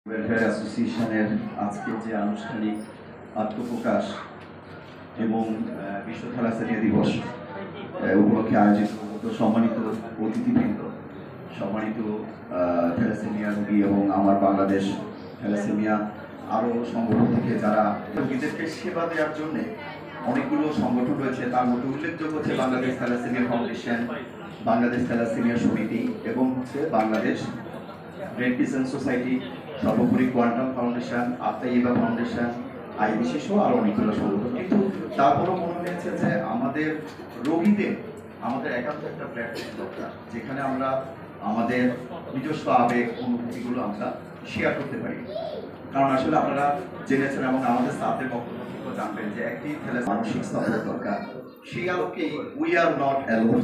Welfare অ্যাসোসিয়েশনের আজকে যে আনুষ্ঠানিক আত্মপ্রকাশ এবং বিশ্ব থ্যালাসেমিয়া দিবস উপলক্ষে আয়োজিত সম্মানিত অতিথিবৃন্দ, সম্মানিত থ্যালাসেমিয়া রোগী এবং আমার বাংলাদেশ থ্যালাসেমিয়া আরও সংগঠন থেকে যারা রোগীদেরকে সেবা দেওয়ার জন্যে অনেকগুলো সংগঠন রয়েছে, তার মধ্যে উল্লেখযোগ্য হচ্ছে Bangladesh thalassemia foundation, Bangladesh thalassemia সমিতি এবং হচ্ছে বাংলাদেশ রেড ক্রিসেন্ট সোসাইটি, সর্বোপরি কোয়ান্টাম ফাউন্ডেশন, আত্মাইবা ফাউন্ডেশন, আইবিসি সহ আরও অনেকগুলো সংগঠন। কিন্তু তারপরও মনে হয়েছে যে আমাদের রোগীদের আমাদের একান্ত একটা প্ল্যাটফর্ম দরকার, যেখানে আমরা আমাদের নিজস্ব আবেগ অনুভূতিগুলো আমরা শেয়ার করতে পারি। কারণ আসলে আপনারা জেনেছেন এবং আমাদের স্টাফদের বক্তব্য জানবেন যে একটি মানসিক স্তরের দরকার। সেই আলোকে উই আর নট অ্যালোন,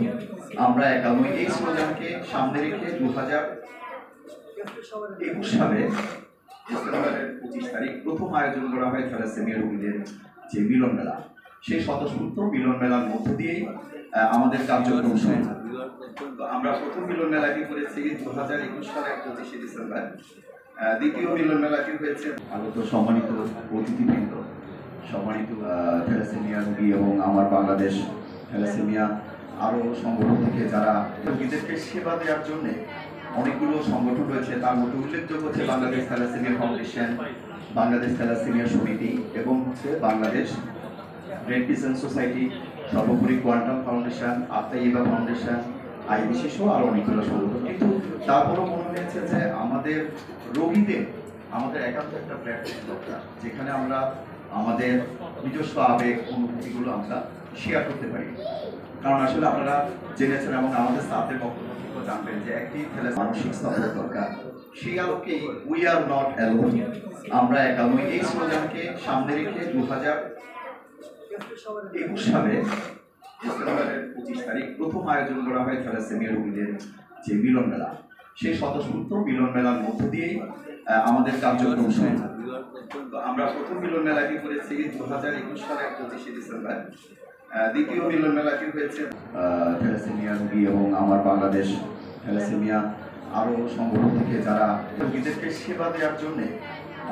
আমরা একা নই, এই স্লোগানকে সামনে রেখে 2021 সালে ডিসেম্বরের 25 তারিখ প্রথম আয়োজন করা হয় থ্যালাসেমিয়া রোগীদের যে মিলন মেলা। সেই স্বতঃস্ফূর্ত মিলন মেলার মধ্য দিয়েই আমাদের কার্যক্রম শুরু। আমরা প্রথম মিলন মেলাটি করেছি 2021 সালের 25 ডিসেম্বর। দ্বিতীয় মিলন মেলাটি হয়েছে আগত সম্মানিত অতিথিবৃন্দ, সম্মানিত থ্যালাসেমিয়া রোগী এবং আমার বাংলাদেশ থ্যালাসেমিয়া আরও সংগঠন থেকে যারা রোগীদেরকে সেবা দেওয়ার জন্যে অনেকগুলো সংগঠন রয়েছে, তার মধ্যে উল্লেখযোগ্য হচ্ছে Bangladesh thalassemia foundation, Bangladesh thalassemia সমিতি এবং হচ্ছে বাংলাদেশ রেড ক্রিসেন্ট সোসাইটি, সর্বোপরি কোয়ান্টাম ফাউন্ডেশন, আত্মাইবা ফাউন্ডেশন, আইবিসি সহ আরও অনেকগুলো সংগঠন। কিন্তু তারপরও মনে হয়েছে যে আমাদের রোগীদের আমাদের একান্ত একটা প্ল্যাটফর্ম দরকার, যেখানে আমরা আমাদের নিজস্ব আবেগ অনুভূতিগুলো আমরা শেয়ার করতে পারি। কারণ আসলে আপনারা জেনেছেন এবং আমাদের স্টাফদের বক্তব্য জানবেন যে একটি মানসিক স্তরের দরকার। সেই আলোকে উই আর নট অ্যালোন, আমরা একা নই, এই স্লোগানকে সামনে রেখে 2021 সালে ডিসেম্বরের 25 তারিখ প্রথম আয়োজন করা হয় থ্যালাসেমিয়া রোগীদের যে মিলন মেলা। সেই স্বতঃস্ফূর্ত মিলন মেলার মধ্য দিয়েই আমাদের কার্যক্রম শুরু। আমরা প্রথম মিলন মেলাটি করেছি 2021 সালের 25 ডিসেম্বর। দ্বিতীয় মিলন মেলাটি হয়েছে থ্যালাসেমিয়া রোগী এবং আমার বাংলাদেশ থ্যালাসেমিয়া আরও সংগঠন থেকে যারা রোগীদেরকে সেবা দেওয়ার জন্যে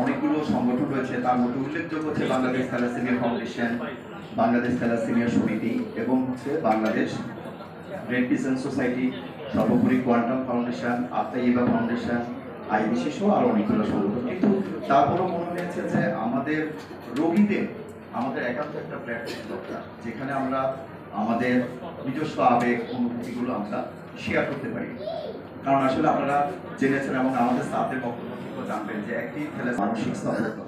অনেকগুলো সংগঠন রয়েছে, তার মধ্যে উল্লেখযোগ্য হচ্ছে Bangladesh thalassemia foundation, Bangladesh thalassemia সমিতি এবং হচ্ছে বাংলাদেশ রেড ক্রিসেন্ট সোসাইটি, সর্বোপরি কোয়ান্টাম ফাউন্ডেশন, আত্মাইবা ফাউন্ডেশন, আইবিসি সহ আরও অনেকগুলো সংগঠন। কিন্তু তারপরও মনে হয়েছে যে আমাদের রোগীদের আমাদের একান্ত একটা প্ল্যাটফর্ম দরকার, যেখানে আমরা আমাদের নিজস্ব আবেগ অনুভূতিগুলো আমরা শেয়ার করতে পারি। কারণ আসলে আপনারা জেনেছেন এবং আমাদের স্টাফদের বক্তব্য জানবেন যে একটি মানসিক স্তরের দরকার।